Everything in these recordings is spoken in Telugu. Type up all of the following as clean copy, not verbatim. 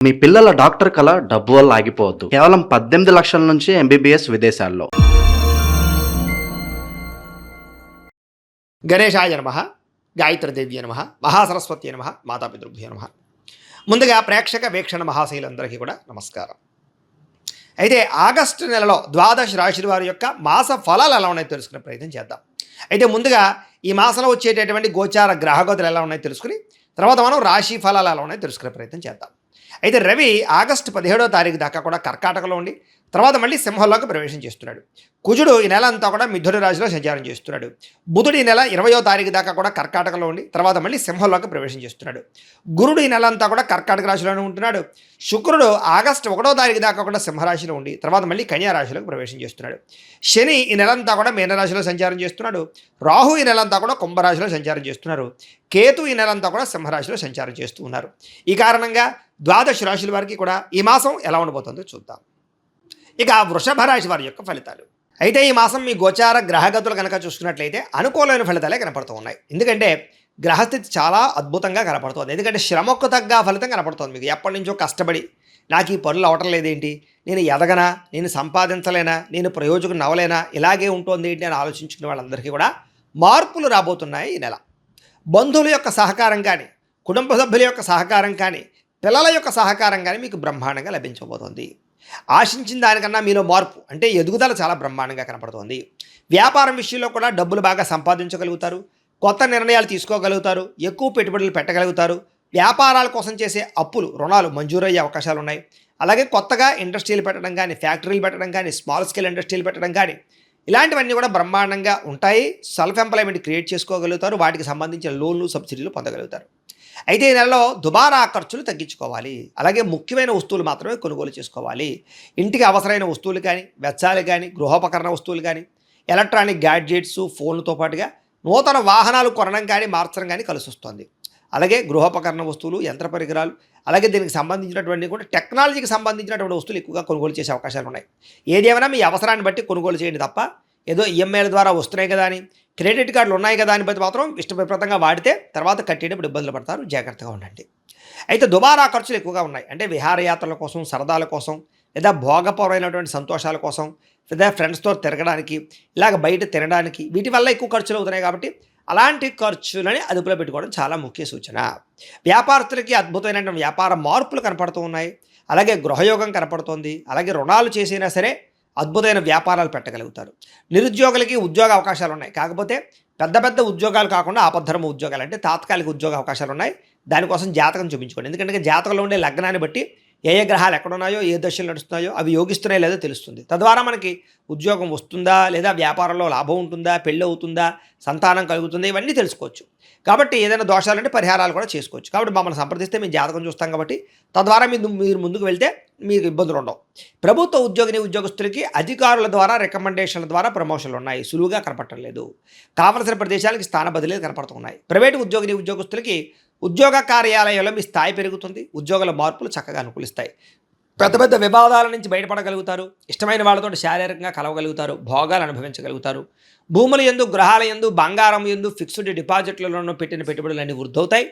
మీ పిల్లల డాక్టర్ కల డబ్బు వల్ల ఆగిపోవద్దు. కేవలం 18 లక్షల నుంచి ఎంబీబీఎస్ విదేశాల్లో. గణేశాయ నమః, గాయత్రీదేవ్య నమః, మహాసరస్వతి నమః, మాతాపితృభ్యో నమః. ముందుగా ప్రేక్షక వీక్షణ మహాశైలందరికీ కూడా నమస్కారం. అయితే ఆగస్టు నెలలో ద్వాదశ రాశుల వారి యొక్క మాస ఫలాలు ఎలా ఉన్నాయో తెలుసుకునే ప్రయత్నం చేద్దాం. అయితే ముందుగా ఈ మాసంలో వచ్చేటటువంటి గోచార గ్రహగతులు ఎలా ఉన్నాయో తెలుసుకుని తర్వాత మనం రాశి ఫలాలు ఎలా ఉన్నాయో తెలుసుకునే ప్రయత్నం చేద్దాం. అయితే రవి ఆగస్టు 17వ తారీఖు దాకా కూడా కర్కాటకలో ఉండి తర్వాత మళ్ళీ సింహంలోకి ప్రవేశం చేస్తున్నాడు. కుజుడు ఈ నెల అంతా కూడా మిథున రాశిలో సంచారం చేస్తున్నాడు. బుధుడు ఈ నెల 20వ తారీఖు దాకా కూడా కర్కాటకలో ఉండి తర్వాత మళ్ళీ సింహంలోకి ప్రవేశం చేస్తున్నాడు. గురుడు ఈ నెల అంతా కూడా కర్కాటక రాశిలోనే ఉంటున్నాడు. శుక్రుడు ఆగస్టు 1వ తారీఖు దాకా కూడా సింహరాశిలో ఉండి తర్వాత మళ్ళీ కన్యా రాశిలోకి ప్రవేశం చేస్తున్నాడు. శని ఈ నెలంతా కూడా మీనరాశిలో సంచారం చేస్తున్నాడు. రాహు ఈ నెలంతా కూడా కుంభరాశిలో సంచారం చేస్తున్నారు. కేతు ఈ నెలంతా కూడా సింహరాశిలో సంచారం చేస్తూ ఉన్నారు. ఈ కారణంగా ద్వాదశ రాశుల వారికి కూడా ఈ మాసం ఎలా ఉండబోతుందో చూద్దాం. ఇక వృషభ రాశి వారి యొక్క ఫలితాలు. అయితే ఈ మాసం మీ గోచార గ్రహగతులు కనుక చూసుకున్నట్లయితే అనుకూలమైన ఫలితాలే కనపడుతూ ఉన్నాయి. ఎందుకంటే గ్రహస్థితి చాలా అద్భుతంగా కనపడుతుంది. ఎందుకంటే శ్రమకు తగ్గ ఫలితం కనపడుతుంది. మీకు ఎప్పటి నుంచో కష్టపడి నాకు ఈ పనులు అవటం లేదేంటి, నేను ఎదగనా, నేను సంపాదించలేనా, నేను ప్రయోజకుని అవ్వలేనా, ఇలాగే ఉంటుంది ఏంటి అని ఆలోచించుకునే వాళ్ళందరికీ కూడా మార్పులు రాబోతున్నాయి ఈ నెల. బంధువుల యొక్క సహకారం కానీ, కుటుంబ సభ్యుల యొక్క సహకారం కానీ, పిల్లల యొక్క సహకారం కానీ మీకు బ్రహ్మాండంగా లభించబోతోంది. ఆశించిన దానికన్నా మీలో మార్పు అంటే ఎదుగుదల చాలా బ్రహ్మాండంగా కనపడుతోంది. వ్యాపారం విషయంలో కూడా డబ్బులు బాగా సంపాదించగలుగుతారు. కొత్త నిర్ణయాలు తీసుకోగలుగుతారు. ఎక్కువ పెట్టుబడులు పెట్టగలుగుతారు. వ్యాపారాల కోసం చేసే అప్పులు, రుణాలు మంజూరయ్యే అవకాశాలు ఉన్నాయి. అలాగే కొత్తగా ఇండస్ట్రీలు పెట్టడం కానీ, ఫ్యాక్టరీలు పెట్టడం కానీ, స్మాల్ స్కేల్ ఇండస్ట్రీలు పెట్టడం కానీ ఇలాంటివన్నీ కూడా బ్రహ్మాండంగా ఉంటాయి. సెల్ఫ్ ఎంప్లాయ్మెంట్ క్రియేట్ చేసుకోగలుగుతారు. వాటికి సంబంధించిన లోన్లు, సబ్సిడీలు పొందగలుగుతారు. అయితే ఈ నెలలో దుబారా ఖర్చులు తగ్గించుకోవాలి. అలాగే ముఖ్యమైన వస్తువులు మాత్రమే కొనుగోలు చేసుకోవాలి. ఇంటికి అవసరమైన వస్తువులు కానీ, వెచ్చాలు కానీ, గృహోపకరణ వస్తువులు కానీ, ఎలక్ట్రానిక్ గ్యాడ్జెట్స్, ఫోన్లతో పాటుగా నూతన వాహనాలు కొనడం కానీ, మార్చడం కానీ కలిసి వస్తుంది. అలాగే గృహోపకరణ వస్తువులు, యంత్ర పరికరాలు, అలాగే దీనికి సంబంధించినటువంటి కూడా టెక్నాలజీకి సంబంధించినటువంటి వస్తువులు ఎక్కువగా కొనుగోలు చేసే అవకాశాలు ఉన్నాయి. ఏదేమైనా మీ అవసరాన్ని బట్టి కొనుగోలు చేయండి తప్ప ఏదో ఈఎంఐల ద్వారా వస్తున్నాయి కదా అని, క్రెడిట్ కార్డులు ఉన్నాయి కదా అని బట్టి మాత్రం ఇష్టప్రదంగా వాడితే తర్వాత కట్టేటప్పుడు ఇబ్బందులు పడతారు. జాగ్రత్తగా ఉండండి. అయితే దుబారా ఖర్చులు ఎక్కువగా ఉన్నాయి. అంటే విహారయాత్రల కోసం, సరదాల కోసం, లేదా భోగపరమైనటువంటి సంతోషాల కోసం, లేదా ఫ్రెండ్స్తో తిరగడానికి, ఇలాగ బయట తినడానికి, వీటి వల్ల ఎక్కువ ఖర్చులు అవుతున్నాయి. కాబట్టి అలాంటి ఖర్చులని అదుపులో పెట్టుకోవడం చాలా ముఖ్య సూచన. వ్యాపారస్తులకి అద్భుతమైన వ్యాపార మార్పులు కనపడుతూ ఉన్నాయి. అలాగే గృహయోగం కనపడుతోంది. అలాగే రుణాలు చేసినా సరే అద్భుతమైన వ్యాపారాలు పెట్టగలుగుతారు. నిరుద్యోగులకి ఉద్యోగ అవకాశాలు ఉన్నాయి. కాకపోతే పెద్ద పెద్ద ఉద్యోగాలు కాకుండా ఆపద్ధర్మ ఉద్యోగాలు అంటే తాత్కాలిక ఉద్యోగ అవకాశాలు ఉన్నాయి. దానికోసం జాతకం చూపించుకోండి. ఎందుకంటే జాతకంలో ఉండే లగ్నాన్ని బట్టి ఏ ఏ గ్రహాలు ఎక్కడున్నాయో, ఏ దశలు నడుస్తున్నాయో అవి యోగిస్తున్నాయో లేదో తెలుస్తుంది. తద్వారా మనకి ఉద్యోగం వస్తుందా, లేదా వ్యాపారంలో లాభం ఉంటుందా, పెళ్ళి అవుతుందా, సంతానం కలుగుతుందా, ఇవన్నీ తెలుసుకోవచ్చు. కాబట్టి ఏదైనా దోషాలంటే పరిహారాలు కూడా చేసుకోవచ్చు. కాబట్టి మమ్మల్ని సంప్రదిస్తే మేము జాతకం చూస్తాం. కాబట్టి తద్వారా మీరు ముందుకు వెళ్తే మీకు ఇబ్బందులు ఉండవు. ప్రభుత్వ ఉద్యోగస్తులకి అధికారుల ద్వారా రికమెండేషన్ల ద్వారా ప్రమోషన్లు ఉన్నాయి. సులువుగా కనపడటం లేదు. కావలసిన ప్రదేశాలకి స్థాన బదిలీలు కనపడుతున్నాయి. ప్రైవేటు ఉద్యోగస్తులకి ఉద్యోగ కార్యాలయంలో మీ స్థాయి పెరుగుతుంది. ఉద్యోగుల మార్పులు చక్కగా అనుకూలిస్తాయి. పెద్ద పెద్ద వివాదాల నుంచి బయటపడగలుగుతారు. ఇష్టమైన వాళ్ళతో శారీరకంగా కలవగలుగుతారు. భోగాలు అనుభవించగలుగుతారు. భూముల యందు, గ్రహాల యందు, బంగారం యందు, ఫిక్స్డ్ డిపాజిట్లలో పెట్టిన పెట్టుబడులన్నీ వృద్ధవుతాయి.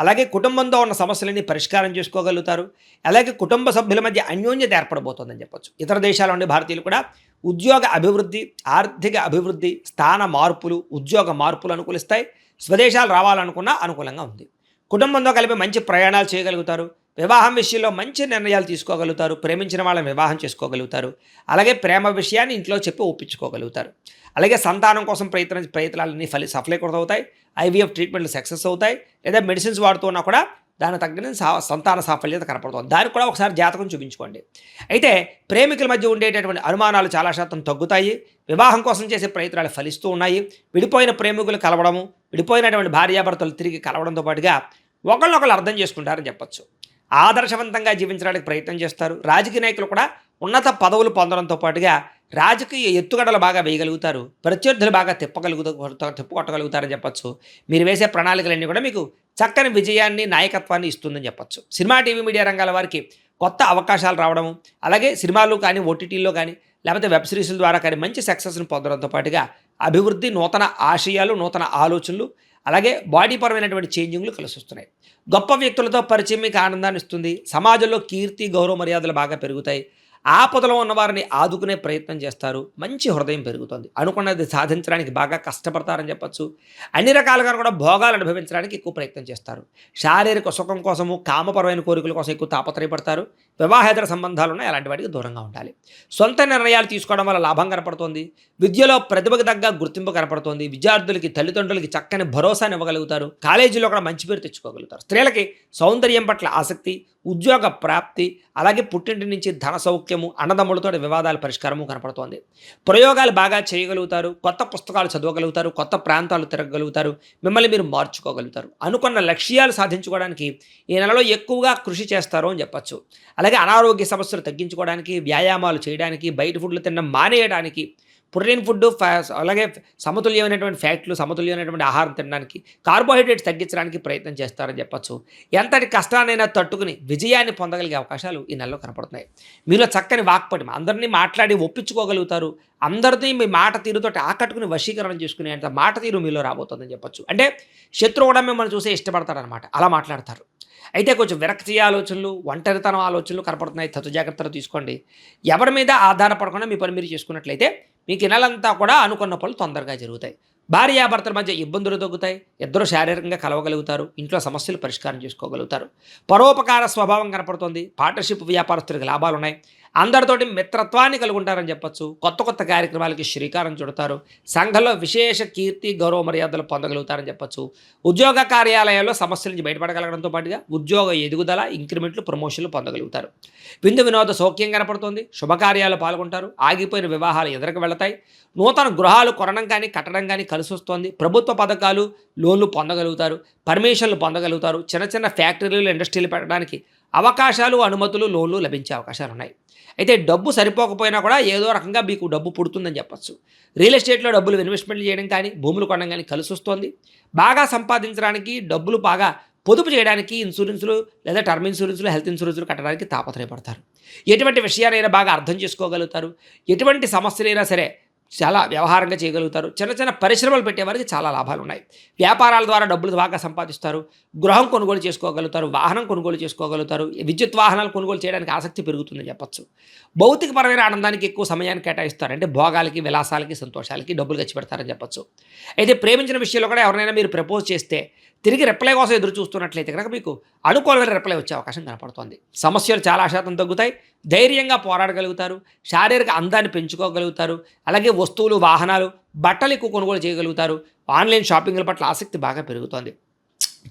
అలాగే కుటుంబంతో ఉన్న సమస్యలన్నీ పరిష్కారం చేసుకోగలుగుతారు. అలాగే కుటుంబ సభ్యుల మధ్య అన్యోన్యత ఏర్పడబోతోందని చెప్పొచ్చు. ఇతర దేశాల నుండి భారతీయులు కూడా ఉద్యోగ అభివృద్ధి, ఆర్థిక అభివృద్ధి, స్థాన మార్పులు, ఉద్యోగ మార్పులు అనుకూలిస్తాయి. స్వదేశాలు రావాలనుకున్నా అనుకూలంగా ఉంది. కుటుంబంతో కలిపి మంచి ప్రయాణాలు చేయగలుగుతారు. వివాహం విషయంలో మంచి నిర్ణయాలు తీసుకోగలుగుతారు. ప్రేమించిన వాళ్ళని వివాహం చేసుకోగలుగుతారు. అలాగే ప్రేమ విషయాన్ని ఇంట్లో చెప్పి ఒప్పించుకోగలుగుతారు. అలాగే సంతానం కోసం ప్రయత్నాలన్నీ సఫలీకృతమవుతాయి. ఐవీఎఫ్ ట్రీట్మెంట్లు సక్సెస్ అవుతాయి. లేదా మెడిసిన్స్ వాడుతున్నా కూడా దానికి తగ్గిన సంతాన సాఫల్యత కనపడుతుంది. దానికి కూడా ఒకసారి జాతకం చూపించుకోండి. అయితే ప్రేమికుల మధ్య ఉండేటటువంటి అనుమానాలు చాలా శాతం తగ్గుతాయి. వివాహం కోసం చేసే ప్రయత్నాలు ఫలిస్తూ ఉన్నాయి. విడిపోయిన ప్రేమికులు కలవడము, విడిపోయినటువంటి భార్యాభర్తలు తిరిగి కలవడంతో పాటుగా ఒకళ్ళొకళ్ళు అర్థం చేసుకుంటారని చెప్పచ్చు. ఆదర్శవంతంగా జీవించడానికి ప్రయత్నం చేస్తారు. రాజకీయ నాయకులు కూడా ఉన్నత పదవులు పొందడంతో పాటుగా రాజకీయ ఎత్తుగడలు బాగా వేయగలుగుతారు. ప్రత్యర్థులు బాగా తిప్పుకొట్టగలుగుతారని చెప్పచ్చు. మీరు వేసే ప్రణాళికలన్నీ కూడా మీకు చక్కని విజయాన్ని, నాయకత్వాన్ని ఇస్తుందని చెప్పచ్చు. సినిమా, టీవీ, మీడియా రంగాల వారికి కొత్త అవకాశాలు రావడము, అలాగే సినిమాలు కానీ, ఓటీటీల్లో కానీ, లేకపోతే వెబ్ సిరీస్ల ద్వారా కానీ మంచి సక్సెస్ని పొందడంతో పాటుగా అభివృద్ధి, నూతన ఆశయాలు, నూతన ఆలోచనలు, అలాగే బాడీ పరమైనటువంటి చేంజింగ్లు కలిసి వస్తున్నాయి. గొప్ప వ్యక్తులతో పరిచయం మీకు ఆనందాన్ని ఇస్తుంది. సమాజంలో కీర్తి గౌరవ మర్యాదలు బాగా పెరుగుతాయి. ఆపదలో ఉన్న వారిని ఆదుకునే ప్రయత్నం చేస్తారు. మంచి హృదయం పెరుగుతుంది. అనుకున్నది సాధించడానికి బాగా కష్టపడతారని చెప్పొచ్చు. అన్ని రకాలుగా కూడా భోగాలు అనుభవించడానికి ఎక్కువ ప్రయత్నం చేస్తారు. శారీరక సుఖం కోసము కామపరమైన కోరికల కోసం ఎక్కువ తాపత్రయపడతారు. వివాహేతర సంబంధాలు ఉన్నాయి, అలాంటి వాటికి దూరంగా ఉండాలి. సొంత నిర్ణయాలు తీసుకోవడం వల్ల లాభం కనపడుతోంది. విద్యలో ప్రతిభకు తగ్గ గుర్తింపు కనపడుతోంది. విద్యార్థులకి తల్లిదండ్రులకి చక్కని భరోసాని ఇవ్వగలుగుతారు. కాలేజీలో కూడా మంచి పేరు తెచ్చుకోగలుగుతారు. స్త్రీలకి సౌందర్యం పట్ల ఆసక్తి, ఉద్యోగ ప్రాప్తి, అలాగే పుట్టింటి నుంచి ధన సౌఖ్యము, అన్నదమ్ములతో వివాదాల పరిష్కారము కనపడుతోంది. ప్రయోగాలు బాగా చేయగలుగుతారు. కొత్త పుస్తకాలు చదవగలుగుతారు. కొత్త ప్రాంతాలు తిరగగలుగుతారు. మిమ్మల్ని మీరు మార్చుకోగలుగుతారు. అనుకున్న లక్ష్యాలు సాధించుకోవడానికి ఈ నెలలో ఎక్కువగా కృషి చేస్తారు అని చెప్పచ్చు. అలాగే అనారోగ్య సమస్యలు తగ్గించుకోవడానికి, వ్యాయామాలు చేయడానికి, బయట ఫుడ్లు తినడం మానేయడానికి, ప్రోటీన్ ఫుడ్, అలాగే సమతుల్యమైనటువంటి ఫ్యాట్లు, సమతుల్యమైనటువంటి ఆహారం తినడానికి, కార్బోహైడ్రేట్స్ తగ్గించడానికి ప్రయత్నం చేస్తారని చెప్పచ్చు. ఎంతటి కష్టాన్నైనా తట్టుకుని విజయాన్ని పొందగలిగే అవకాశాలు ఈ నెలలో కనపడుతున్నాయి. మీలో చక్కని వాక్పటిమ, అందరినీ మాట్లాడి ఒప్పించుకోగలుగుతారు. అందరినీ మీ మాట తీరుతో ఆకట్టుకుని వశీకరణం చేసుకునే అంత మాట తీరు మీలో రాబోతుందని చెప్పచ్చు. అంటే శత్రువు కూడా మిమ్మల్ని చూసే ఇష్టపడతారనమాట, అలా మాట్లాడతారు. అయితే కొంచెం విరక్తి ఆలోచనలు, ఒంటరితనం ఆలోచనలు కనపడుతున్నాయి. తగు జాగ్రత్తలు తీసుకోండి. ఎవరి మీద ఆధారపడకుండా మీ పని మీరు చేసుకున్నట్లయితే మీకు ఈ నెలంతా కూడా అనుకున్న పనులు తొందరగా జరుగుతాయి. భార్యాభర్తల మధ్య ఇబ్బందులు తగ్గుతాయి. ఇద్దరు శారీరకంగా కలవగలుగుతారు. ఇంట్లో సమస్యలు పరిష్కారం చేసుకోగలుగుతారు. పరోపకార స్వభావం కనపడుతుంది. పార్ట్నర్షిప్ వ్యాపారస్తులకు లాభాలు ఉన్నాయి. అందరితోటి మిత్రత్వాన్ని కలిగి ఉంటారని చెప్పచ్చు. కొత్త కొత్త కార్యక్రమాలకి శ్రీకారం చుడతారు. సంఘంలో విశేష కీర్తి గౌరవ మర్యాదలు పొందగలుగుతారని చెప్పచ్చు. ఉద్యోగ కార్యాలయాల్లో సమస్యల నుంచి బయటపడగలగడంతో పాటుగా ఉద్యోగ ఎదుగుదల, ఇంక్రిమెంట్లు, ప్రమోషన్లు పొందగలుగుతారు. విందు వినోద సౌఖ్యం కనపడుతుంది. శుభకార్యాలు పాల్గొంటారు. ఆగిపోయిన వివాహాలు ఎదురుకు వెళతాయి. నూతన గృహాలు కొనడం కానీ కట్టడం కానీ కలిసి వస్తుంది. ప్రభుత్వ పథకాలు, లోన్లు పొందగలుగుతారు. పర్మిషన్లు పొందగలుగుతారు. చిన్న చిన్న ఫ్యాక్టరీలు, ఇండస్ట్రీలు పెట్టడానికి అవకాశాలు, అనుమతులు, లోన్లు లభించే అవకాశాలు ఉన్నాయి. అయితే డబ్బు సరిపోకపోయినా కూడా ఏదో రకంగా మీకు డబ్బు పుడుతుందని చెప్పచ్చు. రియల్ ఎస్టేట్లో డబ్బులు ఇన్వెస్ట్మెంట్లు చేయడం కానీ, భూములు కొనడం కానీ కలిసి వస్తుంది. బాగా సంపాదించడానికి, డబ్బులు బాగా పొదుపు చేయడానికి ఇన్సూరెన్సులు లేదా టర్మ్ ఇన్సూరెన్సులు, హెల్త్ ఇన్సూరెన్సులు కట్టడానికి తాపత్రయపడతారు. ఎటువంటి విషయాలైనా బాగా అర్థం చేసుకోగలుగుతారు. ఎటువంటి సమస్యలైనా సరే చాలా వ్యవహారంగా చేయగలుగుతారు. చిన్న చిన్న పరిశ్రమలు పెట్టేవారికి చాలా లాభాలు ఉన్నాయి. వ్యాపారాల ద్వారా డబ్బులు బాగా సంపాదిస్తారు. గృహం కొనుగోలు చేసుకోగలుగుతారు. వాహనం కొనుగోలు చేసుకోగలుగుతారు. విద్యుత్ వాహనాలు కొనుగోలు చేయడానికి ఆసక్తి పెరుగుతుందని చెప్పచ్చు. భౌతికపరమైన ఆనందానికి ఎక్కువ సమయాన్ని కేటాయిస్తారు. అంటే భోగాలకి, విలాసాలకి, సంతోషాలకి డబ్బులు ఖర్చు పెడతారని చెప్పచ్చు. అయితే ప్రేమించిన విషయంలో కూడా ఎవరైనా మీరు ప్రపోజ్ చేస్తే తిరిగి రిప్లై కోసం ఎదురు చూస్తున్నట్లయితే కనుక మీకు అనుకూలమైన రిప్లై వచ్చే అవకాశం కనపడుతోంది. సమస్యలు చాలా శాతం తగ్గుతాయి. ధైర్యంగా పోరాడగలుగుతారు. శారీరక అందాన్ని పెంచుకోగలుగుతారు. అలాగే వస్తువులు, వాహనాలు, బట్టలు ఎక్కువ కొనుగోలు చేయగలుగుతారు. ఆన్లైన్ షాపింగ్ల పట్ల ఆసక్తి బాగా పెరుగుతోంది.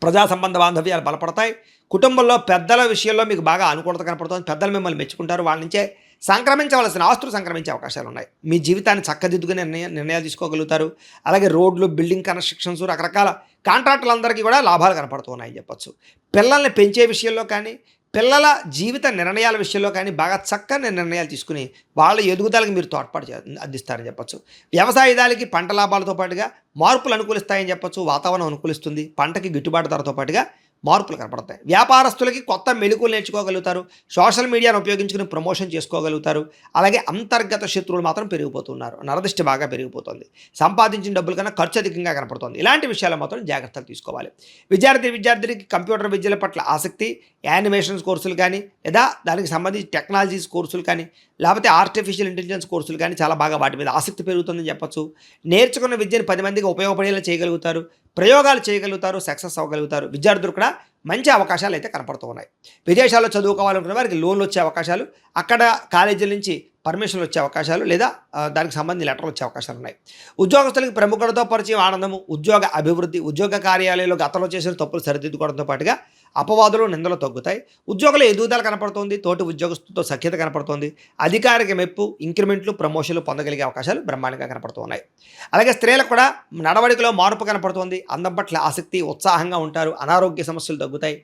ప్రజా సంబంధ బాంధవ్యాలు బలపడతాయి. కుటుంబంలో పెద్దల విషయంలో మీకు బాగా అనుకూలత కనపడుతుంది. పెద్దలు మిమ్మల్ని మెచ్చుకుంటారు. వాళ్ళ నుంచే సంక్రమించవలసిన ఆస్తులు సంక్రమించే అవకాశాలు ఉన్నాయి. మీ జీవితాన్ని చక్కదిద్దుకునే నిర్ణయాలు తీసుకోగలుగుతారు. అలాగే రోడ్లు, బిల్డింగ్ కన్స్ట్రక్షన్స్, రకరకాల కాంట్రాక్టులందరికీ కూడా లాభాలు కనపడుతున్నాయని చెప్పచ్చు. పిల్లల్ని పెంచే విషయంలో కానీ, పిల్లల జీవిత నిర్ణయాల విషయంలో కానీ బాగా చక్కని నిర్ణయాలు తీసుకుని వాళ్ళ ఎదుగుదలకు మీరు తోడ్పాటు అందిస్తారని చెప్పచ్చు. వ్యవసాయదానికి పంట లాభాలతో పాటుగా మార్పులు అనుకూలిస్తాయని చెప్పచ్చు. వాతావరణం అనుకూలిస్తుంది. పంటకి గిట్టుబాటు ధరతో పాటుగా మార్పులు కనపడతాయి. వ్యాపారస్తులకి కొత్త మెళుకులు నేర్చుకోగలుగుతారు. సోషల్ మీడియాను ఉపయోగించుకుని ప్రమోషన్ చేసుకోగలుగుతారు. అలాగే అంతర్గత శత్రువులు మాత్రం పెరిగిపోతున్నారు. నరదిష్టి బాగా పెరిగిపోతుంది. సంపాదించిన డబ్బుల కన్నా ఖర్చు అధికంగా కనపడుతుంది. ఇలాంటి విషయాలు మాత్రం జాగ్రత్తలు తీసుకోవాలి. విద్యార్థికి కంప్యూటర్ విద్యల పట్ల ఆసక్తి, యానిమేషన్స్ కోర్సులు కానీ, లేదా దానికి సంబంధించి టెక్నాలజీస్ కోర్సులు కానీ, లేకపోతే ఆర్టిఫిషియల్ ఇంటెలిజెన్స్ కోర్సులు కానీ చాలా బాగా వాటి మీద ఆసక్తి పెరుగుతుందని చెప్పచ్చు. నేర్చుకున్న విద్యను 10 మందికి ఉపయోగపడేలా చేయగలుగుతారు. ప్రయోగాలు చేయగలుగుతారు. సక్సెస్ అవ్వగలుగుతారు. విద్యార్థులు కూడా మంచి అవకాశాలు అయితే కనపడుతూ ఉన్నాయి. విదేశాల్లో చదువుకోవాలనుకున్న వారికి లోన్లు వచ్చే అవకాశాలు, అక్కడ కాలేజీల నుంచి పర్మిషన్లు వచ్చే అవకాశాలు, లేదా దానికి సంబంధించి లెటర్లు వచ్చే అవకాశాలు ఉన్నాయి. ఉద్యోగస్తులకి ప్రముఖులతో పరిచయం, ఆనందము, ఉద్యోగ అభివృద్ధి, ఉద్యోగ కార్యాలయంలో గతంలో చేసిన తప్పులు సరిదిద్దుకోవడంతో పాటుగా అపవాదులు, నిందలు తగ్గుతాయి. ఉద్యోగుల ఎదుగుదల కనపడుతుంది. తోటి ఉద్యోగస్తులతో సఖ్యత కనపడుతుంది. అధికారిక మెప్పు, ఇంక్రిమెంట్లు, ప్రమోషన్లు పొందగలిగే అవకాశాలు బ్రహ్మాండంగా కనపడుతున్నాయి. అలాగే స్త్రీలకు కూడా నడవడికలో మార్పు కనపడుతుంది. అందం పట్ల ఆసక్తి, ఉత్సాహంగా ఉంటారు. అనారోగ్య సమస్యలు తగ్గుతాయి.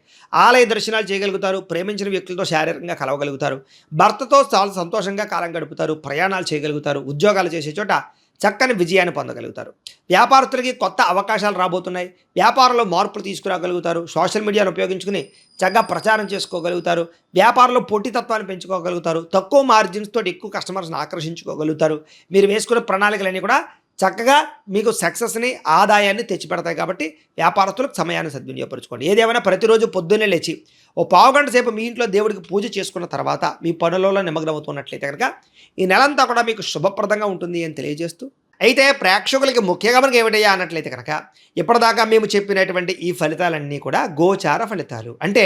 ఆలయ దర్శనాలు చేయగలుగుతారు. ప్రేమించిన వ్యక్తులతో శారీరకంగా కలవగలుగుతారు. భర్తతో చాలా సంతోషంగా కాలం గడుపుతారు. ప్రయాణాలు చేయగలుగుతారు. ఉద్యోగాలు చేసే చోట చక్కని విజయాన్ని పొందగలుగుతారు. వ్యాపారస్తులకి కొత్త అవకాశాలు రాబోతున్నాయి. వ్యాపారంలో మార్పులు తీసుకురాగలుగుతారు. సోషల్ మీడియాను ఉపయోగించుకుని చక్కగా ప్రచారం చేసుకోగలుగుతారు. వ్యాపారంలో పోటీతత్వాన్ని పెంచుకోగలుగుతారు. తక్కువ మార్జిన్స్ తోటి ఎక్కువ కస్టమర్స్ని ఆకర్షించుకోగలుగుతారు. మీరు వేసుకున్న ప్రణాళికలన్నీ కూడా చక్కగా మీకు సక్సెస్ని ఆదాయాన్ని తెచ్చిపెడతాయి. కాబట్టి వ్యాపారస్తులకు సమయాన్ని సద్వినియోగపరచుకోండి. ఏదేమైనా ప్రతిరోజు పొద్దున్నే లేచి ఓ పావుగంట సేపు మీ ఇంట్లో దేవుడికి పూజ చేసుకున్న తర్వాత మీ పనులలో నిమగ్నమవుతున్నట్లయితే కనుక ఈ నెలంతా కూడా మీకు శుభప్రదంగా ఉంటుంది అని తెలియజేస్తూ, అయితే ప్రేక్షకులకి ముఖ్యంగా మనకి ఏమిటయ్యా అన్నట్లయితే కనుక ఇప్పటిదాకా మేము చెప్పినటువంటి ఈ ఫలితాలన్నీ కూడా గోచార ఫలితాలు. అంటే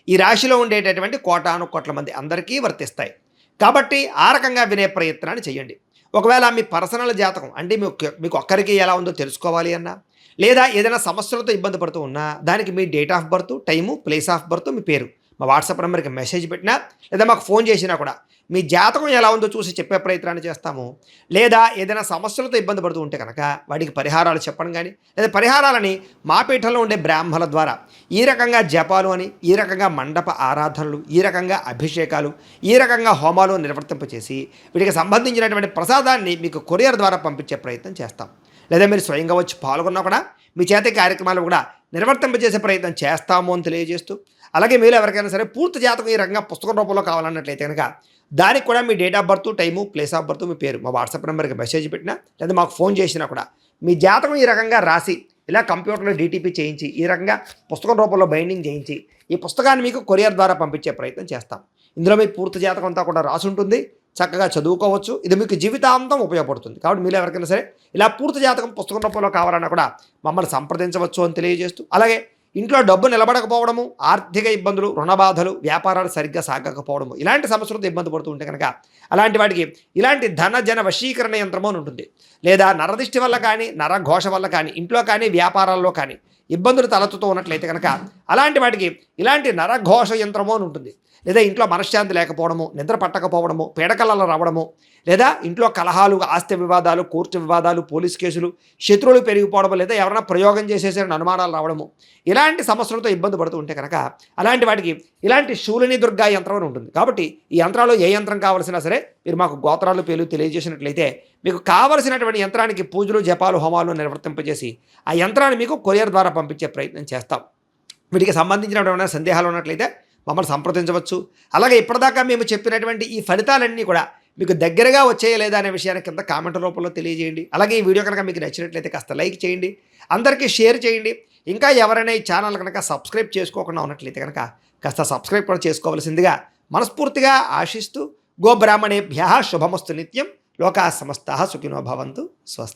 ఈ రాశిలో ఉండేటటువంటి కోటాను కోట్ల మంది అందరికీ వర్తిస్తాయి. కాబట్టి ఆ రకంగా వినే ప్రయత్నాన్ని చేయండి. ఒకవేళ మీ పర్సనల్ జాతకం అంటే మీకు ఒక్కరికి ఎలా ఉందో తెలుసుకోవాలి అన్నా, లేదా ఏదైనా సమస్యలతో ఇబ్బంది పడుతూ ఉన్నా దానికి మీ date of birth, time, place of birth, మీ పేరు మా వాట్సాప్ నెంబర్కి మెసేజ్ పెట్టినా లేదా మాకు ఫోన్ చేసినా కూడా మీ జాతకం ఎలా ఉందో చూసి చెప్పే ప్రయత్నాన్ని చేస్తాము. లేదా ఏదైనా సమస్యలతో ఇబ్బంది పడుతూ ఉంటే కనుక వాటికి పరిహారాలు చెప్పడం కానీ, లేదా పరిహారాలని మా పీఠంలో ఉండే బ్రాహ్మణుల ద్వారా ఈ రకంగా జపాలు అని, ఈ రకంగా మండప ఆరాధనలు, ఈ రకంగా అభిషేకాలు, ఈ రకంగా హోమాలు నిర్వర్తింపచేసి వీటికి సంబంధించినటువంటి ప్రసాదాన్ని మీకు కొరియర్ ద్వారా పంపించే ప్రయత్నం చేస్తాం. లేదా మీరు స్వయంగా వచ్చి పాల్గొన్నా కూడా మీ చేతి కార్యక్రమాలు కూడా నిర్వర్తింపజేసే ప్రయత్నం చేస్తాము అని తెలియజేస్తూ, అలాగే మీరు ఎవరికైనా సరే పూర్తి జాతకం ఈ రకంగా పుస్తకం రూపంలో కావాలన్నట్లయితే కనుక దానికి కూడా మీ date of birth, time, place of birth, మీ పేరు మా వాట్సాప్ నెంబర్కి మెసేజ్ పెట్టినా లేదా మాకు ఫోన్ చేసినా కూడా మీ జాతకం ఈ రకంగా రాసి ఇలా కంప్యూటర్లో డీటీపీ చేయించి ఈ రకంగా పుస్తకం రూపంలో బైండింగ్ చేయించి ఈ పుస్తకాన్ని మీకు కొరియర్ ద్వారా పంపించే ప్రయత్నం చేస్తాం. ఇందులో మీ పూర్తి జాతకం అంతా కూడా రాసి ఉంటుంది. చక్కగా చదువుకోవచ్చు. ఇది మీకు జీవితాంతం ఉపయోగపడుతుంది. కాబట్టి మీరు ఎవరికైనా సరే ఇలా పూర్తి జాతకం పుస్తకం రూపంలో కావాలన్నా కూడా మమ్మల్ని సంప్రదించవచ్చు అని తెలియజేస్తూ, అలాగే ఇంట్లో డబ్బు నిలబడకపోవడము, ఆర్థిక ఇబ్బందులు, రుణ బాధలు, వ్యాపారాలు సరిగ్గా సాగకపోవడము, ఇలాంటి సమస్యలతో ఇబ్బంది పడుతూ ఉంటే కనుక అలాంటి వాటికి ఇలాంటి ధన జన వశీకరణ యంత్రము అని ఉంటుంది. లేదా నరదిష్టి వల్ల కానీ, నరఘోష వల్ల కానీ, ఇంట్లో కానీ, వ్యాపారాల్లో కానీ ఇబ్బందులు తలెత్తుతూ ఉన్నట్లయితే కనుక అలాంటి వాటికి ఇలాంటి నరఘోష యంత్రము అని ఉంటుంది. లేదా ఇంట్లో మనశ్శాంతి లేకపోవడము, నిద్ర పట్టకపోవడము, పీడకలలు రావడము, లేదా ఇంట్లో కలహాలు, ఆస్తి వివాదాలు, కోర్టు వివాదాలు, పోలీస్ కేసులు, శత్రువులు పెరిగిపోవడము, లేదా ఎవరైనా ప్రయోగం చేసేసే అనుమానాలు రావడము, ఇలాంటి సమస్యలతో ఇబ్బంది పడుతూ ఉంటే కనుక అలాంటి వాటికి ఇలాంటి శూలిని దుర్గా యంత్రం అని ఉంటుంది. కాబట్టి ఈ యంత్రాలు ఏ యంత్రం కావాల్సినా సరే మీరు మాకు గోత్రాలు పేర్లు తెలియజేసినట్లయితే మీకు కావలసినటువంటి యంత్రానికి పూజలు, జపాలు, హోమాలు నిర్వర్తింపజేసి ఆ యంత్రాన్ని మీకు కొరియర్ ద్వారా పంపించే ప్రయత్నం చేస్తాం. వీటికి సంబంధించినటువంటి సందేహాలు ఉన్నట్లయితే మమ్మల్ని సంప్రదించవచ్చు. అలాగే ఇప్పటిదాకా మేము చెప్పినటువంటి ఈ ఫలితాలన్నీ కూడా మీకు దగ్గరగా వచ్చేయా లేదా అనే విషయాన్ని కింద కామెంట్ రూపంలో తెలియజేయండి. అలాగే ఈ వీడియో కనుక మీకు నచ్చినట్లయితే కాస్త లైక్ చేయండి, అందరికీ షేర్ చేయండి. ఇంకా ఎవరైనా ఈ ఛానల్ కనుక సబ్స్క్రైబ్ చేసుకోకుండా ఉన్నట్లయితే కనుక కాస్త సబ్స్క్రైబ్ కూడా చేసుకోవాల్సిందిగా మనస్ఫూర్తిగా ఆశిస్తూ, గోబ్రాహ్మణేభ్యః శుభమస్తు నిత్యం, లోకాః సమస్తాః సుఖినో భవంతు, స్వస్తి.